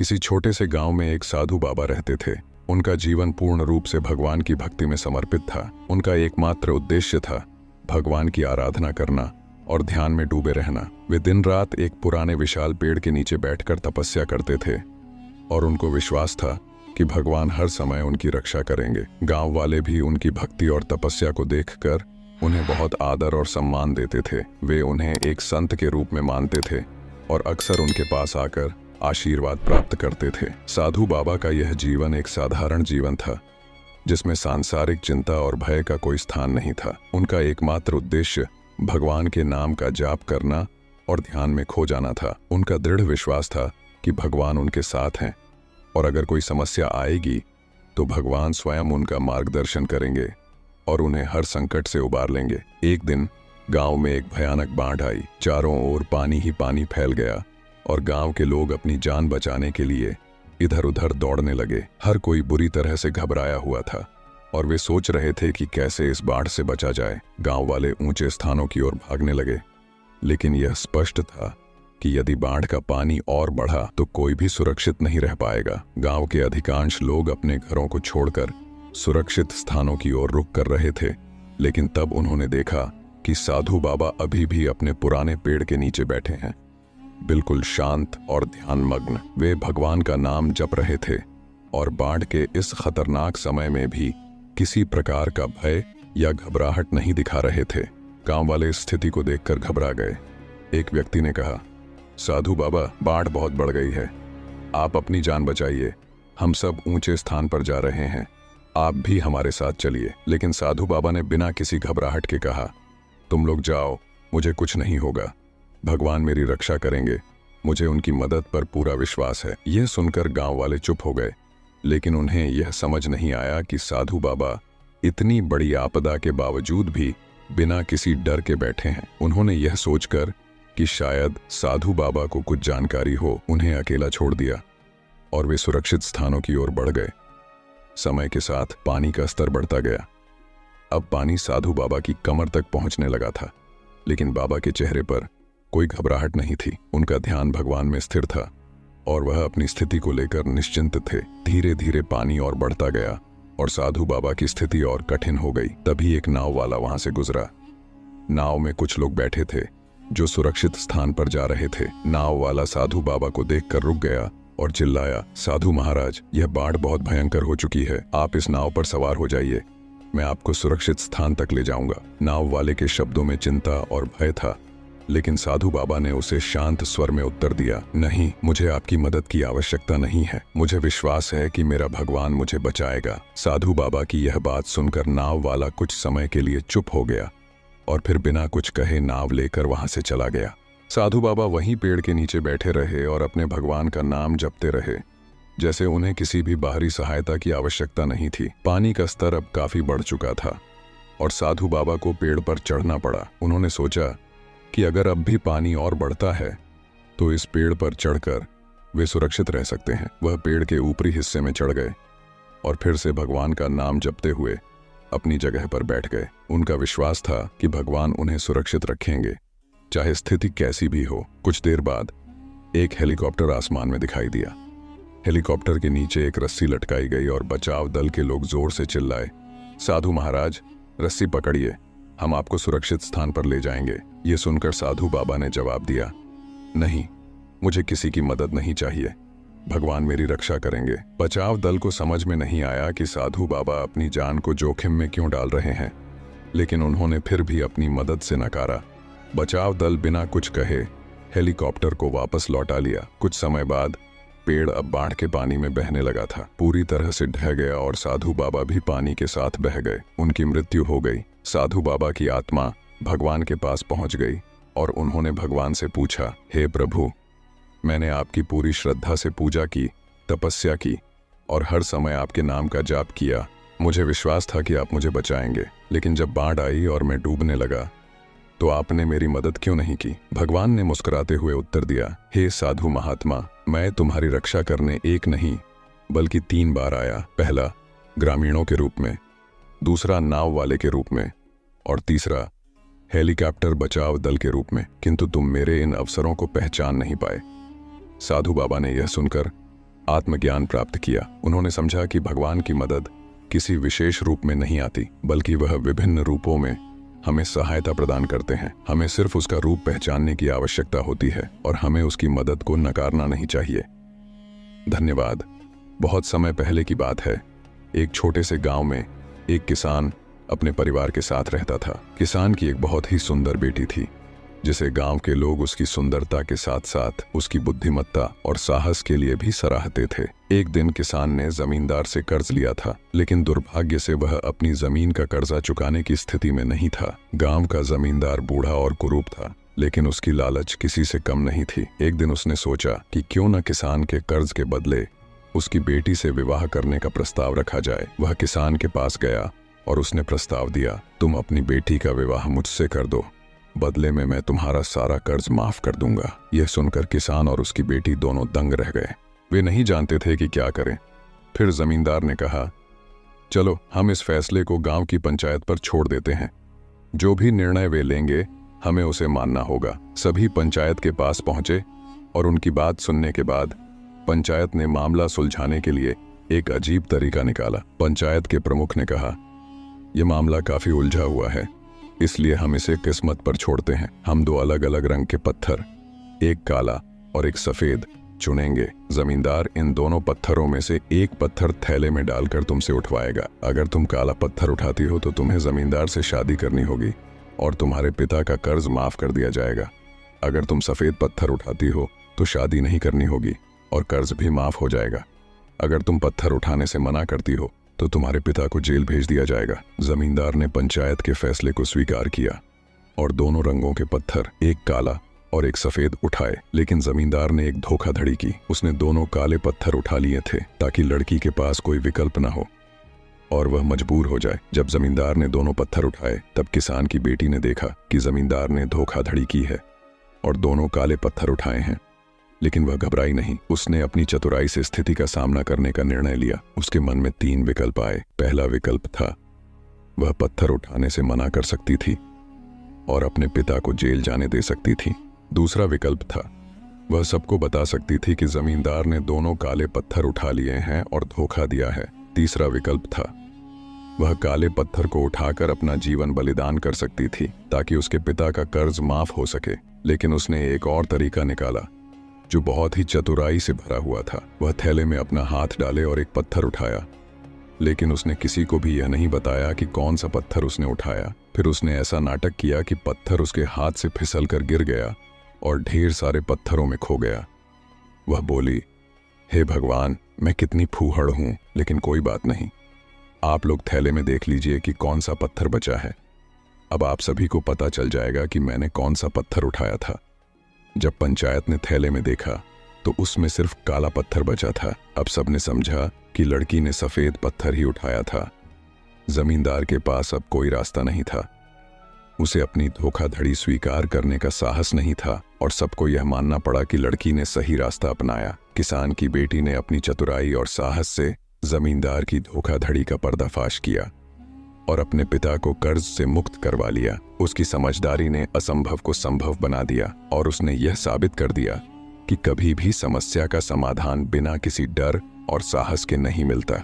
किसी छोटे से गांव में एक साधु बाबा रहते थे। उनका जीवन पूर्ण रूप से भगवान की भक्ति में समर्पित था। उनका एकमात्र उद्देश्य था भगवान की आराधना करना और ध्यान में डूबे रहना। वे दिन रात एक पुराने विशाल पेड़ के नीचे बैठकर तपस्या करते थे और उनको विश्वास था कि भगवान हर समय उनकी रक्षा करेंगे। गांव वाले भी उनकी भक्ति और तपस्या को देखकर उन्हें बहुत आदर और सम्मान देते थे। वे उन्हें एक संत के रूप में मानते थे और अक्सर उनके पास आकर आशीर्वाद प्राप्त करते थे। साधु बाबा का यह जीवन एक साधारण जीवन था जिसमें सांसारिक चिंता और भय का कोई स्थान नहीं था। उनका एकमात्र उद्देश्य भगवान के नाम का जाप करना और ध्यान में खो जाना था। उनका दृढ़ विश्वास था कि भगवान उनके साथ हैं और अगर कोई समस्या आएगी तो भगवान स्वयं उनका मार्गदर्शन करेंगे और उन्हें हर संकट से उबार लेंगे। एक दिन गांव में एक भयानक बाढ़ आई। चारों ओर पानी ही पानी फैल गया और गांव के लोग अपनी जान बचाने के लिए इधर उधर दौड़ने लगे। हर कोई बुरी तरह से घबराया हुआ था और वे सोच रहे थे कि कैसे इस बाढ़ से बचा जाए। गांव वाले ऊंचे स्थानों की ओर भागने लगे, लेकिन यह स्पष्ट था कि यदि बाढ़ का पानी और बढ़ा तो कोई भी सुरक्षित नहीं रह पाएगा। गांव के अधिकांश लोग अपने घरों को छोड़कर सुरक्षित स्थानों की ओर रुख कर रहे थे, लेकिन तब उन्होंने देखा कि साधु बाबा अभी भी अपने पुराने पेड़ के नीचे बैठे हैं, बिल्कुल शांत और ध्यानमग्न। वे भगवान का नाम जप रहे थे और बाढ़ के इस खतरनाक समय में भी किसी प्रकार का भय या घबराहट नहीं दिखा रहे थे। गांव वाले इस स्थिति को देखकर घबरा गए। एक व्यक्ति ने कहा, साधु बाबा, बाढ़ बहुत बढ़ गई है, आप अपनी जान बचाइए। हम सब ऊंचे स्थान पर जा रहे हैं, आप भी हमारे साथ चलिए। लेकिन साधु बाबा ने बिना किसी घबराहट के कहा, तुम लोग जाओ, मुझे कुछ नहीं होगा, भगवान मेरी रक्षा करेंगे, मुझे उनकी मदद पर पूरा विश्वास है। यह सुनकर गांव वाले चुप हो गए, लेकिन उन्हें यह समझ नहीं आया कि साधु बाबा इतनी बड़ी आपदा के बावजूद भी बिना किसी डर के बैठे हैं। उन्होंने यह सोचकर कि शायद साधु बाबा को कुछ जानकारी हो, उन्हें अकेला छोड़ दिया और वे सुरक्षित स्थानों की ओर बढ़ गए। समय के साथ पानी का स्तर बढ़ता गया। अब पानी साधु बाबा की कमर तक पहुंचने लगा था, लेकिन बाबा के चेहरे पर कोई घबराहट नहीं थी। उनका ध्यान भगवान में स्थिर था और वह अपनी स्थिति को लेकर निश्चिंत थे। धीरे धीरे पानी और बढ़ता गया और साधु बाबा की स्थिति और कठिन हो गई। तभी एक नाव वाला वहां से गुजरा। नाव में कुछ लोग बैठे थे जो सुरक्षित स्थान पर जा रहे थे। नाव वाला साधु बाबा को देखकर रुक गया और चिल्लाया, साधु महाराज, यह बाढ़ बहुत भयंकर हो चुकी है, आप इस नाव पर सवार हो जाइए, मैं आपको सुरक्षित स्थान तक ले जाऊंगा। नाव वाले के शब्दों में चिंता और भय था, लेकिन साधु बाबा ने उसे शांत स्वर में उत्तर दिया, नहीं, मुझे आपकी मदद की आवश्यकता नहीं है, मुझे विश्वास है कि मेरा भगवान मुझे बचाएगा। साधु बाबा की यह बात सुनकर नाव वाला कुछ समय के लिए चुप हो गया और फिर बिना कुछ कहे नाव लेकर वहां से चला गया। साधु बाबा वहीं पेड़ के नीचे बैठे रहे और अपने भगवान का नाम जपते रहे, जैसे उन्हें किसी भी बाहरी सहायता की आवश्यकता नहीं थी। पानी का स्तर अब काफी बढ़ चुका था और साधु बाबा को पेड़ पर चढ़ना पड़ा। उन्होंने सोचा कि अगर अब भी पानी और बढ़ता है तो इस पेड़ पर चढ़कर वे सुरक्षित रह सकते हैं। वह पेड़ के ऊपरी हिस्से में चढ़ गए और फिर से भगवान का नाम जपते हुए अपनी जगह पर बैठ गए। उनका विश्वास था कि भगवान उन्हें सुरक्षित रखेंगे, चाहे स्थिति कैसी भी हो। कुछ देर बाद एक हेलीकॉप्टर आसमान में दिखाई दिया। हेलीकॉप्टर के नीचे एक रस्सी लटकाई गई और बचाव दल के लोग जोर से चिल्लाए, साधु महाराज, रस्सी पकड़िए, हम आपको सुरक्षित स्थान पर ले जाएंगे। ये सुनकर साधु बाबा ने जवाब दिया, नहीं, मुझे किसी की मदद नहीं चाहिए, भगवान मेरी रक्षा करेंगे। बचाव दल को समझ में नहीं आया कि साधु बाबा अपनी जान को जोखिम में क्यों डाल रहे हैं, लेकिन उन्होंने फिर भी अपनी मदद से नकारा। बचाव दल बिना कुछ कहे हेलीकॉप्टर को वापस लौटा लिया। कुछ समय बाद पेड़ अब बाढ़ के पानी में बहने लगा था, पूरी तरह से ढह गया और साधु बाबा भी पानी के साथ बह गए। उनकी मृत्यु हो गई। साधु बाबा की आत्मा भगवान के पास पहुंच गई और उन्होंने भगवान से पूछा, हे प्रभु, मैंने आपकी पूरी श्रद्धा से पूजा की, तपस्या की और हर समय आपके नाम का जाप किया। मुझे विश्वास था कि आप मुझे बचाएंगे, लेकिन जब बाढ़ आई और मैं डूबने लगा तो आपने मेरी मदद क्यों नहीं की? भगवान ने मुस्कुराते हुए उत्तर दिया, हे साधु महात्मा, मैं तुम्हारी रक्षा करने एक नहीं बल्कि 3 बार आया। पहला ग्रामीणों के रूप में, दूसरा नाव वाले के रूप में और तीसरा हेलीकॉप्टर बचाव दल के रूप में, किंतु तुम मेरे इन अवसरों को पहचान नहीं पाए। साधु बाबा ने यह सुनकर आत्मज्ञान प्राप्त किया। उन्होंने समझा कि भगवान की मदद किसी विशेष रूप में नहीं आती, बल्कि वह विभिन्न रूपों में हमें सहायता प्रदान करते हैं। हमें सिर्फ उसका रूप पहचानने की आवश्यकता होती है और हमें उसकी मदद को नकारना नहीं चाहिए। धन्यवाद। बहुत समय पहले की बात है। एक छोटे से गांव में एक किसान अपने परिवार के साथ रहता था। किसान की एक बहुत ही सुंदर बेटी थी, जिसे गांव के लोग उसकी सुंदरता के साथ साथ उसकी बुद्धिमत्ता और साहस के लिए भी सराहते थे। एक दिन किसान ने जमींदार से कर्ज लिया था, लेकिन दुर्भाग्य से वह अपनी जमीन का कर्जा चुकाने की स्थिति में नहीं था। गांव का जमींदार बूढ़ा और कुरूप था, लेकिन उसकी लालच किसी से कम नहीं थी। एक दिन उसने सोचा कि क्यों न किसान के कर्ज के बदले उसकी बेटी से विवाह करने का प्रस्ताव रखा जाए। वह किसान के पास गया और उसने प्रस्ताव दिया, तुम अपनी बेटी का विवाह मुझसे कर दो, बदले में मैं तुम्हारा सारा कर्ज माफ कर दूंगा। यह सुनकर किसान और उसकी बेटी दोनों दंग रह गए। वे नहीं जानते थे कि क्या करें। फिर जमींदार ने कहा, चलो हम इस फैसले को गांव की पंचायत पर छोड़ देते हैं। जो भी निर्णय वे लेंगे हमें उसे मानना होगा। सभी पंचायत के पास पहुंचे और उनकी बात सुनने के बाद पंचायत ने मामला सुलझाने के लिए एक अजीब तरीका निकाला। पंचायत के प्रमुख ने कहा, यह मामला काफी उलझा हुआ है, इसलिए हम इसे किस्मत पर छोड़ते हैं। हम दो अलग अलग रंग के पत्थर, एक काला और एक सफेद, चुनेंगे। जमींदार इन दोनों पत्थरों में से एक पत्थर थैले में डालकर तुमसे उठवाएगा। अगर तुम काला पत्थर उठाती हो तो तुम्हें जमींदार से शादी करनी होगी और तुम्हारे पिता का कर्ज माफ कर दिया जाएगा। अगर तुम सफेद पत्थर उठाती हो तो शादी नहीं करनी होगी और कर्ज भी माफ हो जाएगा। अगर तुम पत्थर उठाने से मना करती हो तो तुम्हारे पिता को जेल भेज दिया जाएगा। जमींदार ने पंचायत के फैसले को स्वीकार किया और दोनों रंगों के पत्थर, एक काला और एक सफेद, उठाए। लेकिन जमींदार ने एक धोखाधड़ी की। उसने दोनों काले पत्थर उठा लिए थे ताकि लड़की के पास कोई विकल्प न हो और वह मजबूर हो जाए। जब जमींदार ने दोनों पत्थर उठाए तब किसान की बेटी ने देखा कि जमींदार ने धोखाधड़ी की है और दोनों काले पत्थर उठाए हैं। लेकिन वह घबराई नहीं। उसने अपनी चतुराई से स्थिति का सामना करने का निर्णय लिया। उसके मन में 3 विकल्प आए। पहला विकल्प था, वह पत्थर उठाने से मना कर सकती थी और अपने पिता को जेल जाने दे सकती थी। दूसरा विकल्प था, वह सबको बता सकती थी कि जमींदार ने दोनों काले पत्थर उठा लिए हैं और धोखा दिया है। तीसरा विकल्प था, वह काले पत्थर को उठाकर अपना जीवन बलिदान कर सकती थी ताकि उसके पिता का कर्ज माफ हो सके। लेकिन उसने एक और तरीका निकाला जो बहुत ही चतुराई से भरा हुआ था। वह थैले में अपना हाथ डाले और एक पत्थर उठाया, लेकिन उसने किसी को भी यह नहीं बताया कि कौन सा पत्थर उसने उठाया। फिर उसने ऐसा नाटक किया कि पत्थर उसके हाथ से फिसलकर गिर गया और ढेर सारे पत्थरों में खो गया। वह बोली, हे भगवान, मैं कितनी फूहड़ हूं, लेकिन कोई बात नहीं। आप लोग थैले में देख लीजिए कि कौन सा पत्थर बचा है। अब आप सभी को पता चल जाएगा कि मैंने कौन सा पत्थर उठाया था। जब पंचायत ने थैले में देखा तो उसमें सिर्फ काला पत्थर बचा था। अब सबने समझा कि लड़की ने सफेद पत्थर ही उठाया था। जमींदार के पास अब कोई रास्ता नहीं था। उसे अपनी धोखाधड़ी स्वीकार करने का साहस नहीं था और सबको यह मानना पड़ा कि लड़की ने सही रास्ता अपनाया। किसान की बेटी ने अपनी चतुराई और साहस से जमींदार की धोखाधड़ी का पर्दाफाश किया और अपने पिता को कर्ज से मुक्त करवा लिया। उसकी समझदारी ने असंभव को संभव बना दिया और उसने यह साबित कर दिया कि कभी भी समस्या का समाधान बिना किसी डर और साहस के नहीं मिलता।